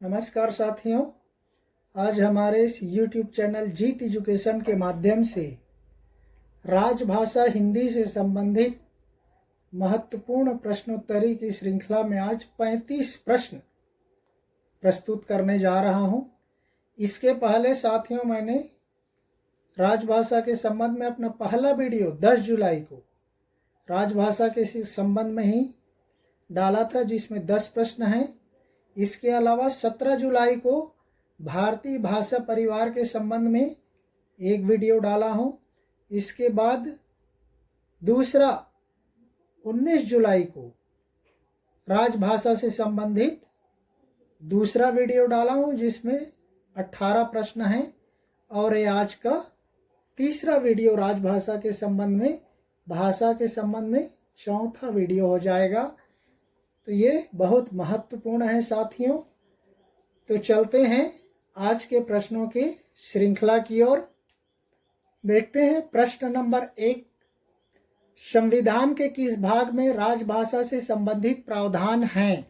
नमस्कार साथियों, आज हमारे इस YouTube चैनल जीत एजुकेशन के माध्यम से राजभाषा हिंदी से संबंधित महत्वपूर्ण प्रश्नोत्तरी की श्रृंखला में आज 35 प्रश्न प्रस्तुत करने जा रहा हूं। इसके पहले साथियों मैंने राजभाषा के संबंध में अपना पहला वीडियो 10 जुलाई को राजभाषा के संबंध में ही डाला था, जिसमें 10 प्रश्न हैं। इसके अलावा 17 जुलाई को भारतीय भाषा परिवार के संबंध में एक वीडियो डाला हूं। इसके बाद दूसरा 19 जुलाई को राजभाषा से संबंधित दूसरा वीडियो डाला हूं, जिसमें 18 प्रश्न हैं। और ये आज का तीसरा वीडियो राजभाषा के संबंध में, भाषा के संबंध में चौथा वीडियो हो जाएगा। तो ये बहुत महत्वपूर्ण है साथियों। तो चलते हैं आज के प्रश्नों की श्रृंखला की ओर। देखते हैं प्रश्न नंबर 1, संविधान के किस भाग में राजभाषा से संबंधित प्रावधान हैं?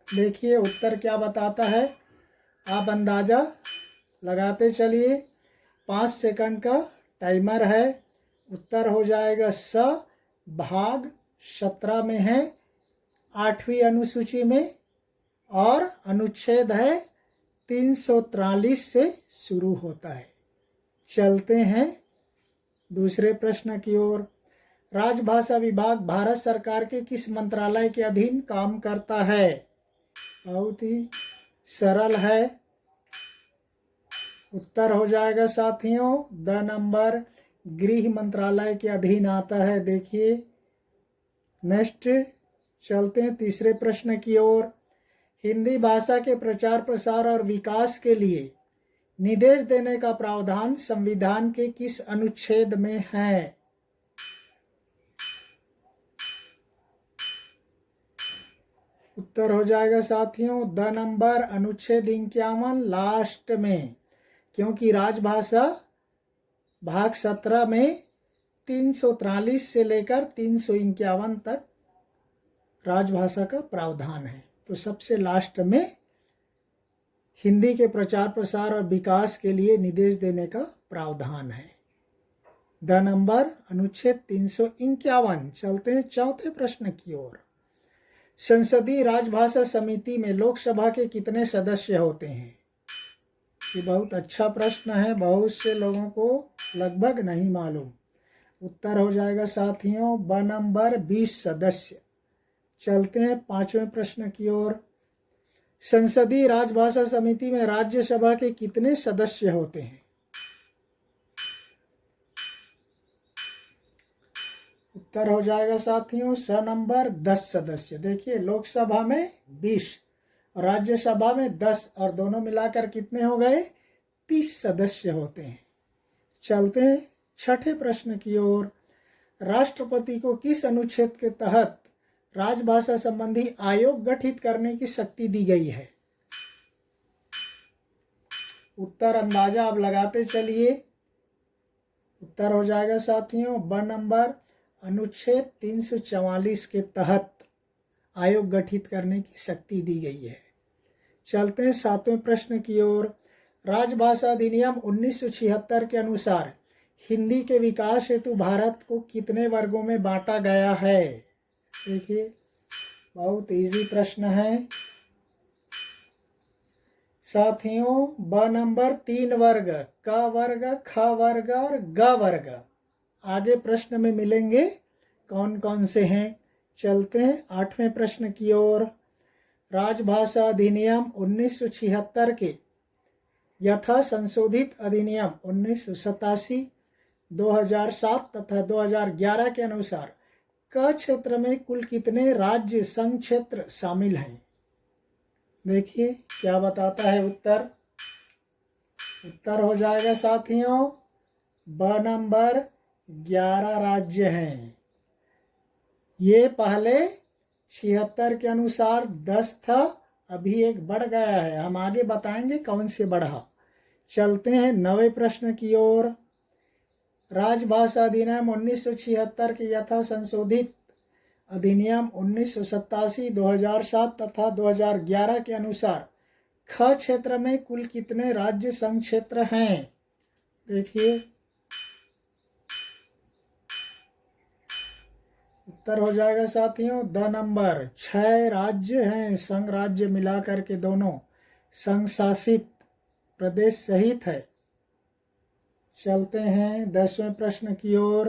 देखिए उत्तर क्या बताता है, आप अंदाजा लगाते चलिए। 5 सेकंड का टाइमर है। उत्तर हो जाएगा स, भाग 17 में है, 8वीं अनुसूची में, और अनुच्छेद है 343 से शुरू होता है। चलते हैं दूसरे प्रश्न की ओर। राजभाषा विभाग भारत सरकार के किस मंत्रालय के अधीन काम करता है? बहुत ही सरल है। उत्तर हो जाएगा साथियों द नंबर, गृह मंत्रालय के अधीन आता है। देखिए नेक्स्ट चलते हैं तीसरे प्रश्न की ओर। हिंदी भाषा के प्रचार प्रसार और विकास के लिए निर्देश देने का प्रावधान संविधान के किस अनुच्छेद में है? उत्तर हो जाएगा साथियों द नंबर, अनुच्छेद 51 लास्ट में, क्योंकि राजभाषा भाग 17 में 343 से लेकर 351 तक राजभाषा का प्रावधान है। तो सबसे लास्ट में हिंदी के प्रचार प्रसार और विकास के लिए निर्देश देने का प्रावधान है। द नंबर, अनुच्छेद 351। चलते हैं चौथे प्रश्न की ओर। संसदीय राजभाषा समिति में लोकसभा के कितने सदस्य होते हैं? ये बहुत अच्छा प्रश्न है, बहुत से लोगों को लगभग नहीं मालूम। उत्तर हो जाएगा साथियों ब नंबर, 20 सदस्य। चलते हैं 5वें प्रश्न की ओर। संसदीय राजभाषा समिति में राज्यसभा के कितने सदस्य होते हैं? उत्तर हो जाएगा साथियों स नंबर, 10 सदस्य। देखिए लोकसभा में 20 और राज्यसभा में 10, और दोनों मिलाकर कितने हो गए? 30 सदस्य होते हैं। चलते हैं छठे प्रश्न की ओर। राष्ट्रपति को किस अनुच्छेद के तहत राजभाषा संबंधी आयोग गठित करने की शक्ति दी गई है? उत्तर अंदाजा आप लगाते चलिए। उत्तर हो जाएगा साथियों ब नंबर, अनुच्छेद 344 के तहत आयोग गठित करने की शक्ति दी गई है। चलते हैं 7वें प्रश्न की ओर। राजभाषा अधिनियम 1976 के अनुसार हिंदी के विकास हेतु भारत को कितने वर्गों में बांटा गया है? देखिए बहुत इजी प्रश्न है साथियों। ब नंबर, 3 वर्ग, क वर्ग, ख वर्ग और ग वर्ग। आगे प्रश्न में मिलेंगे कौन कौन से हैं। चलते हैं 8वें प्रश्न की ओर। राजभाषा अधिनियम 1976 के यथा संशोधित अधिनियम 1987, 2007 तथा 2011 के अनुसार क क्षेत्र में कुल कितने राज्य संघ क्षेत्र शामिल हैं? देखिए क्या बताता है उत्तर। उत्तर हो जाएगा साथियों ब नंबर, 11 राज्य हैं। ये पहले 76 के अनुसार 10 था, अभी एक बढ़ गया है। हम आगे बताएंगे कौन से बढ़ा। चलते हैं 9वें प्रश्न की ओर। राजभाषा अधिनियम 1976 के यथा संशोधित अधिनियम 1987, 2007 तथा 2011 के अनुसार ख क्षेत्र में कुल कितने राज्य संघ क्षेत्र हैं? देखिए, उत्तर हो जाएगा साथियों 2 नंबर। 6 राज्य हैं, संघ राज्य मिलाकर के दोनों संघ शासित प्रदेश सहित है। चलते हैं 10वें प्रश्न की ओर।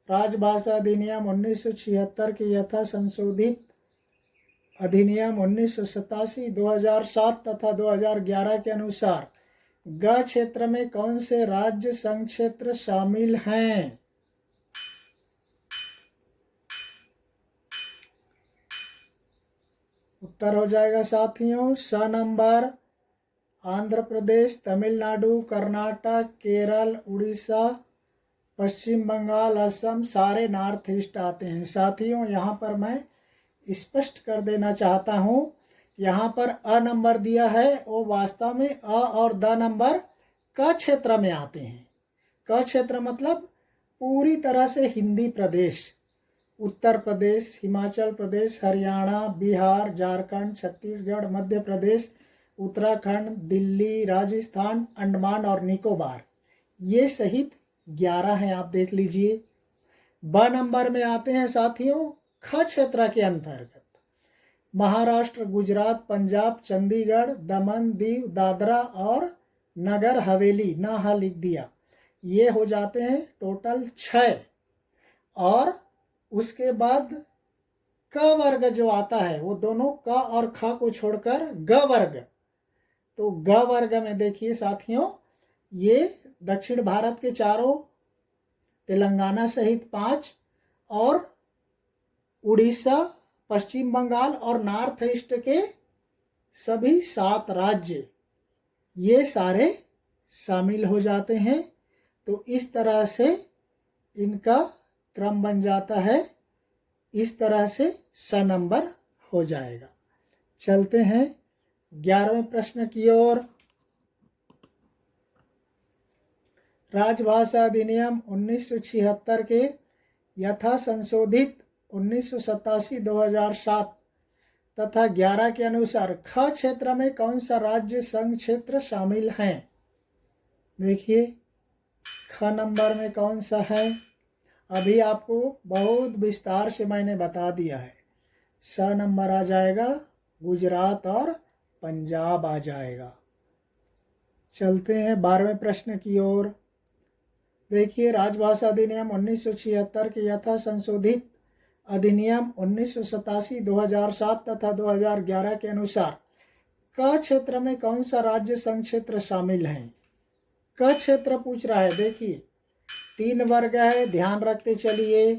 राजभाषा अधिनियम 1976 के यथा संशोधित अधिनियम 1987, 2007 तथा 2011 के अनुसार ग क्षेत्र में कौन से राज्य संघ क्षेत्र शामिल हैं? उत्तर हो जाएगा साथियों स नंबर। आंध्र प्रदेश, तमिलनाडु, कर्नाटक, केरल, उड़ीसा, पश्चिम बंगाल, असम सारे नॉर्थ ईस्ट आते हैं। साथियों, यहाँ पर मैं स्पष्ट कर देना चाहता हूँ, यहाँ पर अ नंबर दिया है वो वास्तव में अ और द नंबर क क्षेत्र में आते हैं। क क्षेत्र मतलब पूरी तरह से हिंदी प्रदेश, उत्तर प्रदेश, हिमाचल प्रदेश, हरियाणा, बिहार, झारखंड, छत्तीसगढ़, मध्य प्रदेश, उत्तराखंड, दिल्ली, राजस्थान, अंडमान और निकोबार, ये सहित 11 हैं। आप देख लीजिए। ब नंबर में आते हैं साथियों ख क्षेत्र के अंतर्गत महाराष्ट्र, गुजरात, पंजाब, चंडीगढ़, दमन, दीव, दादरा और नगर हवेली, ना हा लिख दिया, ये हो जाते हैं टोटल 6। और उसके बाद क वर्ग जो आता है वो दोनों क और ख को छोड़कर ग वर्ग। तो ग वर्ग में देखिए साथियों, ये दक्षिण भारत के 4, तेलंगाना सहित 5 और उड़ीसा, पश्चिम बंगाल और नॉर्थ ईस्ट के सभी 7 राज्य, ये सारे शामिल हो जाते हैं। तो इस तरह से इनका क्रम बन जाता है, इस तरह से स नंबर हो जाएगा। चलते हैं 11वें प्रश्न की ओर। राजभाषा अधिनियम 1976 के यथा संशोधित 1987, 2007 तथा 11 के अनुसार ख क्षेत्र में कौन सा राज्य संघ क्षेत्र शामिल हैं? देखिए, ख नंबर में कौन सा है? अभी आपको बहुत विस्तार से मैंने बता दिया है। स नंबर आ जाएगा, गुजरात और पंजाब आ जाएगा। चलते हैं 12वें प्रश्न की ओर। देखिए, राजभाषा अधिनियम 1976 के यथा संशोधित अधिनियम 1987, 2007 तथा 2011 के अनुसार क क्षेत्र में कौन सा राज्य संघ क्षेत्र शामिल हैं? क क्षेत्र पूछ रहा है। देखिए, 3 वर्ग है, ध्यान रखते चलिए।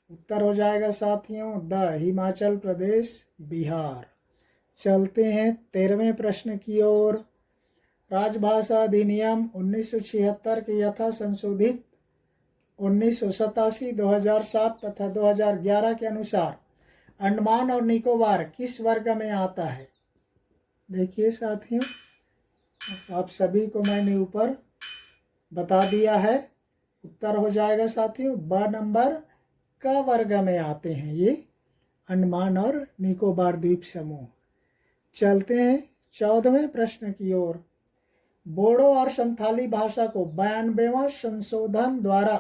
उत्तर हो जाएगा साथियों द हिमाचल प्रदेश, बिहार। चलते हैं 13वें प्रश्न की ओर। राजभाषा अधिनियम 1976 के यथा संशोधित 1987, 2007 तथा 2011 के अनुसार अंडमान और निकोबार किस वर्ग में आता है? देखिए साथियों, आप सभी को मैंने ऊपर बता दिया है। उत्तर हो जाएगा साथियों ब नंबर, क वर्ग में आते हैं ये अंडमान और निकोबार द्वीप समूह। चलते हैं 14वें प्रश्न की ओर। बोडो और संथाली भाषा को 92वां संशोधन द्वारा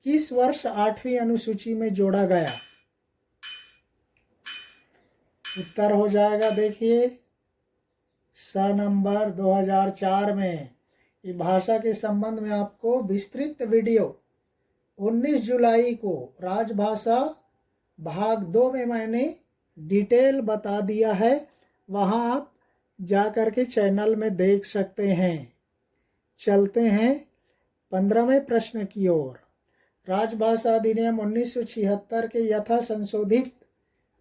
किस वर्ष 8वीं अनुसूची में जोड़ा गया? उत्तर हो जाएगा, देखिए, स नंबर 2004 में। ये भाषा के संबंध में आपको विस्तृत वीडियो 19 जुलाई को राजभाषा भाग 2 में मैंने डिटेल बता दिया है, वहाँ आप जा कर के चैनल में देख सकते हैं। चलते हैं 15वें प्रश्न की ओर। राजभाषा अधिनियम 1976 के यथा संशोधित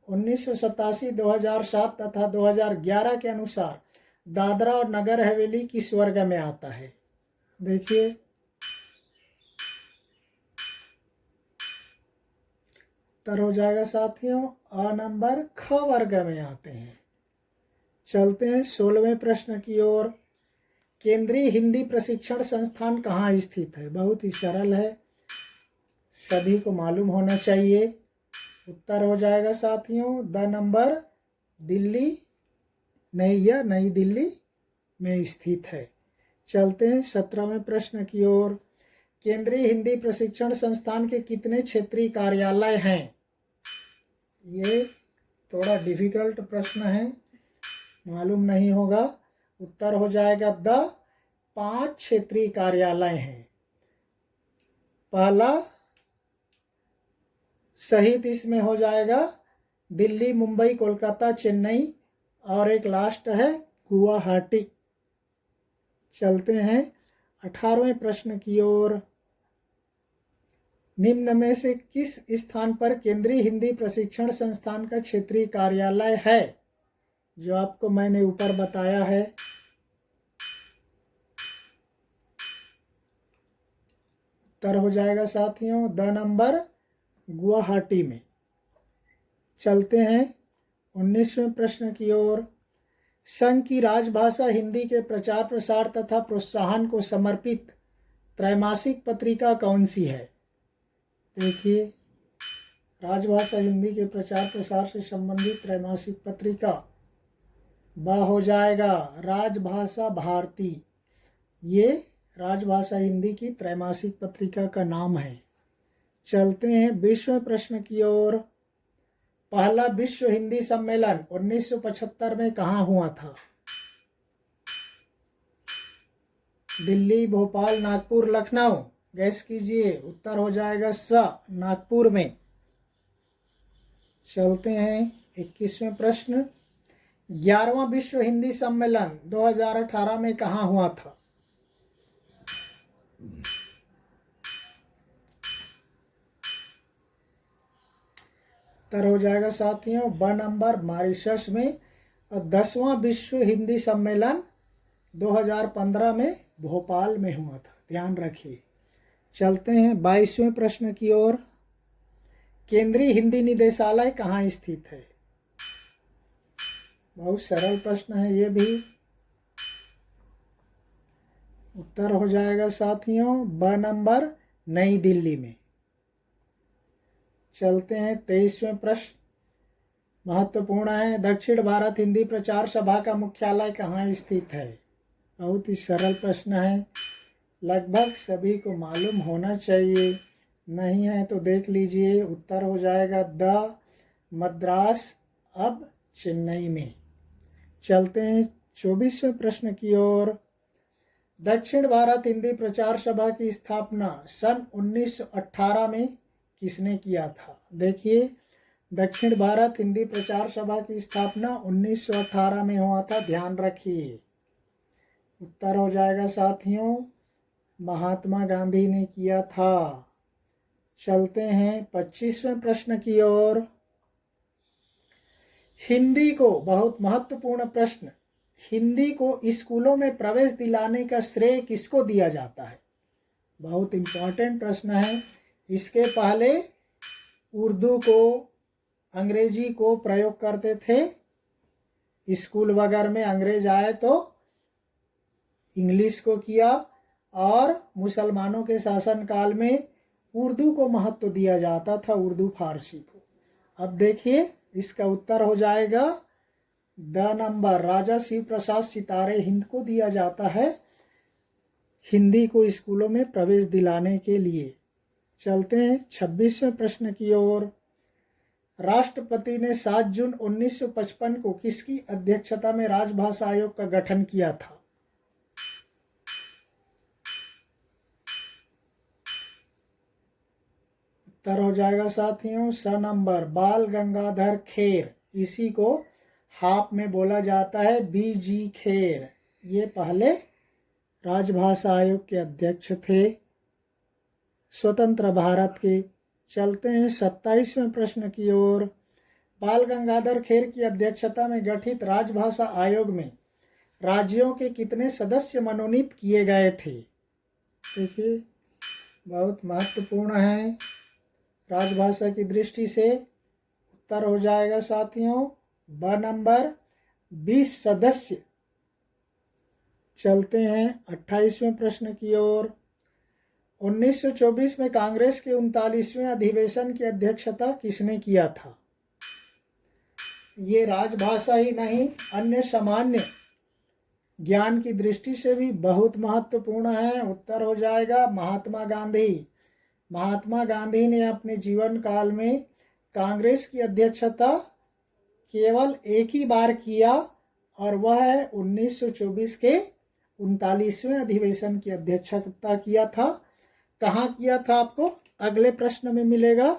1987, 2007 तथा 2011 के अनुसार दादरा और नगर हवेली किस वर्ग में आता है? देखिए, उत्तर हो जाएगा साथियों अ नंबर, ख वर्ग में आते हैं। चलते हैं 16वें प्रश्न की ओर। केंद्रीय हिंदी प्रशिक्षण संस्थान कहाँ स्थित है? बहुत ही सरल है, सभी को मालूम होना चाहिए। उत्तर हो जाएगा साथियों द नंबर, दिल्ली यह नई दिल्ली में स्थित है। चलते हैं 17वें प्रश्न की ओर। केंद्रीय हिंदी प्रशिक्षण संस्थान के कितने क्षेत्रीय कार्यालय हैं? ये थोड़ा डिफिकल्ट प्रश्न है, मालूम नहीं होगा। उत्तर हो जाएगा 5 क्षेत्रीय कार्यालय हैं। पहला सहित इसमें हो जाएगा दिल्ली, मुंबई, कोलकाता, चेन्नई, और एक लास्ट है गुवाहाटी। चलते हैं 18वें प्रश्न की ओर। निम्न में से किस स्थान पर केंद्रीय हिंदी प्रशिक्षण संस्थान का क्षेत्रीय कार्यालय है? जो आपको मैंने ऊपर बताया है। उत्तर हो जाएगा साथियों नंबर गुवाहाटी में। चलते हैं 19वें प्रश्न की ओर। संघ की राजभाषा हिंदी के प्रचार प्रसार तथा प्रोत्साहन को समर्पित त्रैमासिक पत्रिका कौन सी है? देखिए, राजभाषा हिंदी के प्रचार प्रसार से संबंधित त्रैमासिक पत्रिका हो जाएगा राजभाषा भारती। ये राजभाषा हिंदी की त्रैमासिक पत्रिका का नाम है। चलते हैं 20वें प्रश्न की ओर। पहला विश्व हिंदी सम्मेलन 1975 में कहाँ हुआ था? दिल्ली, भोपाल, नागपुर, लखनऊ। गैस कीजिए। उत्तर हो जाएगा नागपुर में। चलते हैं 21वें प्रश्न। 11वां विश्व हिंदी सम्मेलन 2018 में कहाँ हुआ था? उत्तर हो जाएगा साथियों नंबर मॉरिशस में। और 10वां विश्व हिंदी सम्मेलन 2015 में भोपाल में हुआ था, ध्यान रखिए। चलते हैं 22वें प्रश्न की ओर। केंद्रीय हिंदी निदेशालय कहाँ स्थित है? बहुत सरल प्रश्न है ये भी। उत्तर हो जाएगा साथियों नंबर नई दिल्ली में। चलते हैं 23वें प्रश्न, महत्वपूर्ण है। दक्षिण भारत हिंदी प्रचार सभा का मुख्यालय कहाँ स्थित है? बहुत ही सरल प्रश्न है, लगभग सभी को मालूम होना चाहिए। नहीं है तो देख लीजिए। उत्तर हो जाएगा मद्रास, अब चेन्नई में। चलते हैं 24वें प्रश्न की ओर। दक्षिण भारत हिंदी प्रचार सभा की स्थापना सन 1918 में किसने किया था? देखिए, दक्षिण भारत हिंदी प्रचार सभा की स्थापना 1918 में हुआ था, ध्यान रखिए। उत्तर हो जाएगा साथियों महात्मा गांधी ने किया था। चलते हैं 25वें प्रश्न की ओर। हिंदी को, बहुत महत्वपूर्ण प्रश्न, हिंदी को स्कूलों में प्रवेश दिलाने का श्रेय किसको दिया जाता है? बहुत इम्पोर्टेंट प्रश्न है। इसके पहले उर्दू को, अंग्रेजी को प्रयोग करते थे। स्कूल वगैरह में अंग्रेज आए तो इंग्लिश को किया, और मुसलमानों के शासनकाल में उर्दू को महत्व दिया जाता था, उर्दू फारसी को। अब देखिए, इसका उत्तर हो जाएगा नंबर राजा शिव प्रसाद सितारे हिंद को दिया जाता है हिंदी को स्कूलों में प्रवेश दिलाने के लिए। चलते हैं 26वें प्रश्न की ओर। राष्ट्रपति ने 7 जून 1955 को किसकी अध्यक्षता में राजभाषा आयोग का गठन किया था? उत्तर हो जाएगा साथियों नंबर बाल गंगाधर खेर। इसी को हाप में बोला जाता है BG खेर। ये पहले राजभाषा आयोग के अध्यक्ष थे स्वतंत्र भारत के। चलते हैं 27वें प्रश्न की ओर। बाल गंगाधर खेर की अध्यक्षता में गठित राजभाषा आयोग में राज्यों के कितने सदस्य मनोनीत किए गए थे? देखिए, बहुत महत्वपूर्ण है राजभाषा की दृष्टि से। उत्तर हो जाएगा साथियों नंबर 20 सदस्य। चलते हैं 28वें प्रश्न की ओर। 1924 में कांग्रेस के 39वें अधिवेशन की अध्यक्षता किसने किया था? ये राजभाषा ही नहीं, अन्य सामान्य ज्ञान की दृष्टि से भी बहुत महत्वपूर्ण है। उत्तर हो जाएगा महात्मा गांधी। महात्मा गांधी ने अपने जीवन काल में कांग्रेस की अध्यक्षता केवल एक ही बार किया, और वह है 1924 के 39वें अधिवेशन की अध्यक्षता किया था। कहाँ किया था आपको अगले प्रश्न में मिलेगा।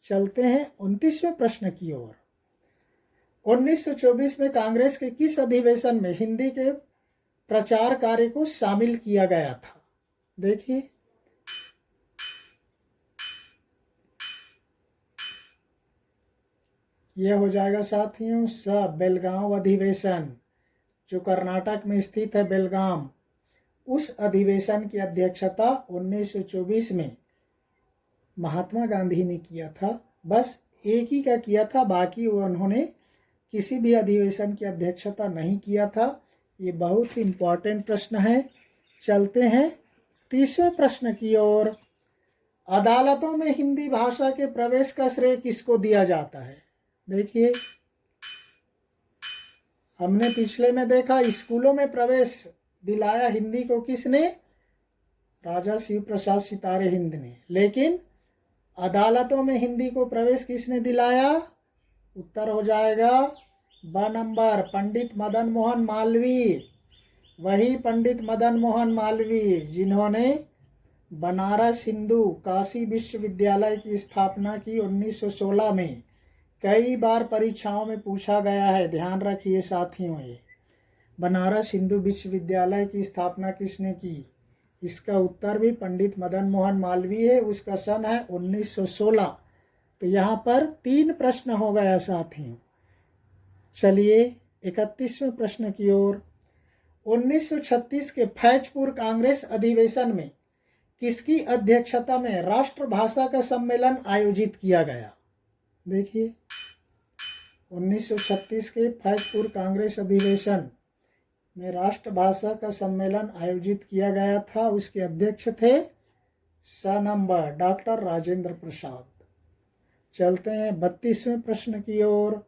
चलते हैं 29वें प्रश्न की ओर। 1924 में कांग्रेस के किस अधिवेशन में हिंदी के प्रचार कार्य को शामिल किया गया था? देखिए, यह हो जाएगा साथियों बेलगांव अधिवेशन, जो कर्नाटक में स्थित है बेलगाम। उस अधिवेशन की अध्यक्षता 1924 में महात्मा गांधी ने किया था। बस एक ही का किया था, बाकी उन्होंने किसी भी अधिवेशन की अध्यक्षता नहीं किया था। ये बहुत ही इम्पोर्टेंट प्रश्न है। चलते हैं 30वें प्रश्न की ओर। अदालतों में हिंदी भाषा के प्रवेश का श्रेय किसको दिया जाता है? देखिए, हमने पिछले में देखा स्कूलों में प्रवेश दिलाया हिंदी को किसने? राजा शिव प्रसाद सितारे हिंद ने। लेकिन अदालतों में हिंदी को प्रवेश किसने दिलाया? उत्तर हो जाएगा ब नंबर, पंडित मदन मोहन मालवीय। वही पंडित मदन मोहन मालवीय जिन्होंने बनारस हिंदू काशी विश्वविद्यालय की स्थापना की 1916 में। कई बार परीक्षाओं में पूछा गया है, ध्यान रखिए साथियों। ये बनारस हिंदू विश्वविद्यालय की स्थापना किसने की? इसका उत्तर भी पंडित मदन मोहन मालवीय है। उसका सन है 1916। तो यहाँ पर 3 प्रश्न हो गया साथियों। चलिए 31वें प्रश्न की ओर। 1936 के फैजपुर कांग्रेस अधिवेशन में किसकी अध्यक्षता में राष्ट्रभाषा का सम्मेलन आयोजित किया गया? देखिए, 1936 के फैजपुर कांग्रेस अधिवेशन में राष्ट्रभाषा का सम्मेलन आयोजित किया गया था। उसके अध्यक्ष थे नंबर डॉक्टर राजेंद्र प्रसाद। चलते हैं 32वें प्रश्न की ओर।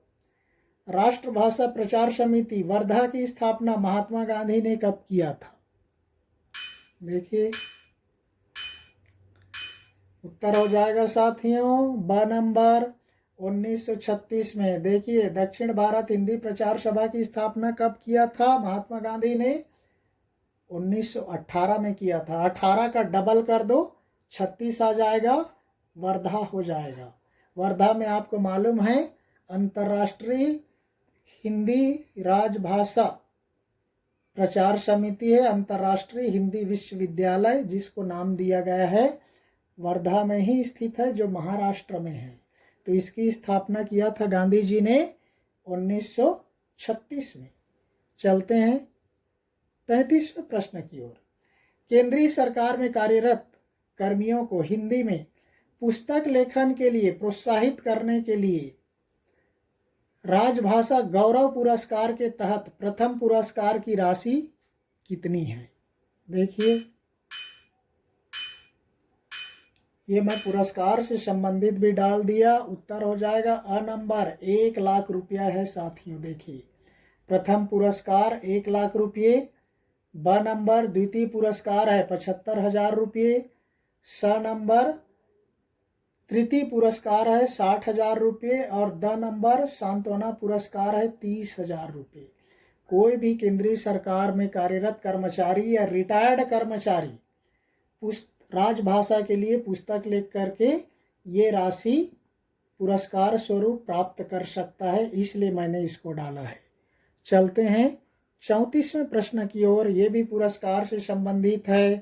राष्ट्रभाषा प्रचार समिति वर्धा की स्थापना महात्मा गांधी ने कब किया था? देखिए, उत्तर हो जाएगा साथियों ब नंबर, 1936 में। देखिए, दक्षिण भारत हिंदी प्रचार सभा की स्थापना कब किया था महात्मा गांधी ने? 1918 में किया था। 18 का डबल कर दो, 36 आ जाएगा, वर्धा हो जाएगा। वर्धा में आपको मालूम है अंतर्राष्ट्रीय हिंदी राजभाषा प्रचार समिति है, अंतर्राष्ट्रीय हिंदी विश्वविद्यालय जिसको नाम दिया गया है, वर्धा में ही स्थित है, जो महाराष्ट्र में है। तो इसकी स्थापना किया था गांधी जी ने 1936 में। चलते हैं 33वें प्रश्न की ओर। केंद्रीय सरकार में कार्यरत कर्मियों को हिंदी में पुस्तक लेखन के लिए प्रोत्साहित करने के लिए राजभाषा गौरव पुरस्कार के तहत प्रथम पुरस्कार की राशि कितनी है? देखिए, ये मैं पुरस्कार से संबंधित भी डाल दिया। उत्तर हो जाएगा अ नंबर, 1 लाख रुपया है साथियों। देखिए, प्रथम पुरस्कार 1 लाख रुपये। ब नंबर, द्वितीय पुरस्कार है 75,000 रुपये। स नंबर, तृतीय पुरस्कार है 60,000 रुपये। और द नंबर, सांत्वना पुरस्कार है 30,000 रुपये। कोई भी केंद्रीय सरकार में कार्यरत कर्मचारी या रिटायर्ड कर्मचारी राजभाषा के लिए पुस्तक लिख करके ये राशि पुरस्कार स्वरूप प्राप्त कर सकता है, इसलिए मैंने इसको डाला है। चलते हैं 34वें प्रश्न की ओर। ये भी पुरस्कार से संबंधित है।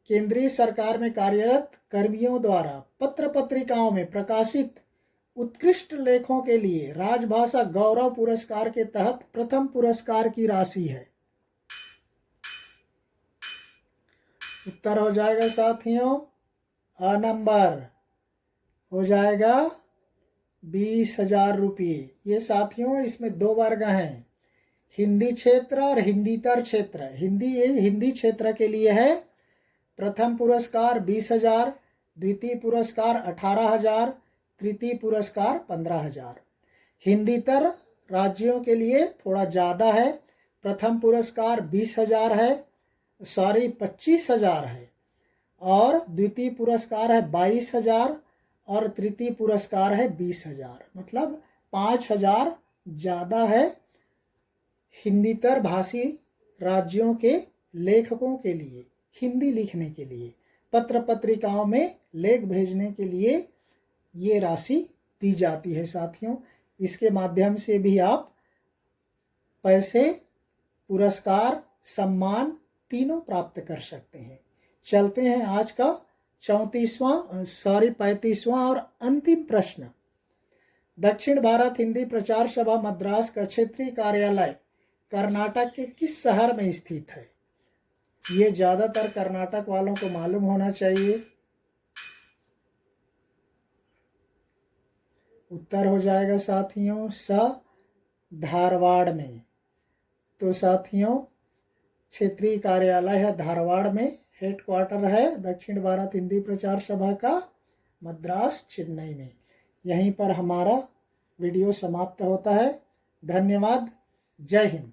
केंद्रीय सरकार में कार्यरत कर्मियों द्वारा पत्र पत्रिकाओं में प्रकाशित उत्कृष्ट लेखों के लिए राजभाषा गौरव पुरस्कार के तहत प्रथम पुरस्कार की राशि है। उत्तर हो जाएगा साथियों अ नंबर, हो जाएगा 20,000 रुपये। ये साथियों इसमें 2 वर्ग हैं, हिंदी क्षेत्र और हिंदीतर क्षेत्र। हिंदी क्षेत्र के लिए है प्रथम पुरस्कार 20,000, द्वितीय पुरस्कार 18,000, तृतीय पुरस्कार 15,000। हिंदीतर राज्यों के लिए थोड़ा ज़्यादा है। प्रथम पुरस्कार 20,000 है, 25,000 है, और द्वितीय पुरस्कार है 22,000 और तृतीय पुरस्कार है 20,000, मतलब 5,000 ज़्यादा है हिंदीतर भाषी राज्यों के लेखकों के लिए हिंदी लिखने के लिए, पत्र पत्रिकाओं में लेख भेजने के लिए ये राशि दी जाती है साथियों। इसके माध्यम से भी आप पैसे, पुरस्कार, सम्मान तीनों प्राप्त कर सकते हैं। चलते हैं आज का 35वां और अंतिम प्रश्न। दक्षिण भारत हिंदी प्रचार सभा मद्रास का क्षेत्रीय कार्यालय कर्नाटक के किस शहर में स्थित है? ये ज़्यादातर कर्नाटक वालों को मालूम होना चाहिए। उत्तर हो जाएगा साथियों धारवाड़ में। तो साथियों क्षेत्रीय कार्यालय है धारवाड़ में, हेडक्वार्टर है दक्षिण भारत हिंदी प्रचार सभा का मद्रास चेन्नई में। यहीं पर हमारा वीडियो समाप्त होता है। धन्यवाद। जय हिंद।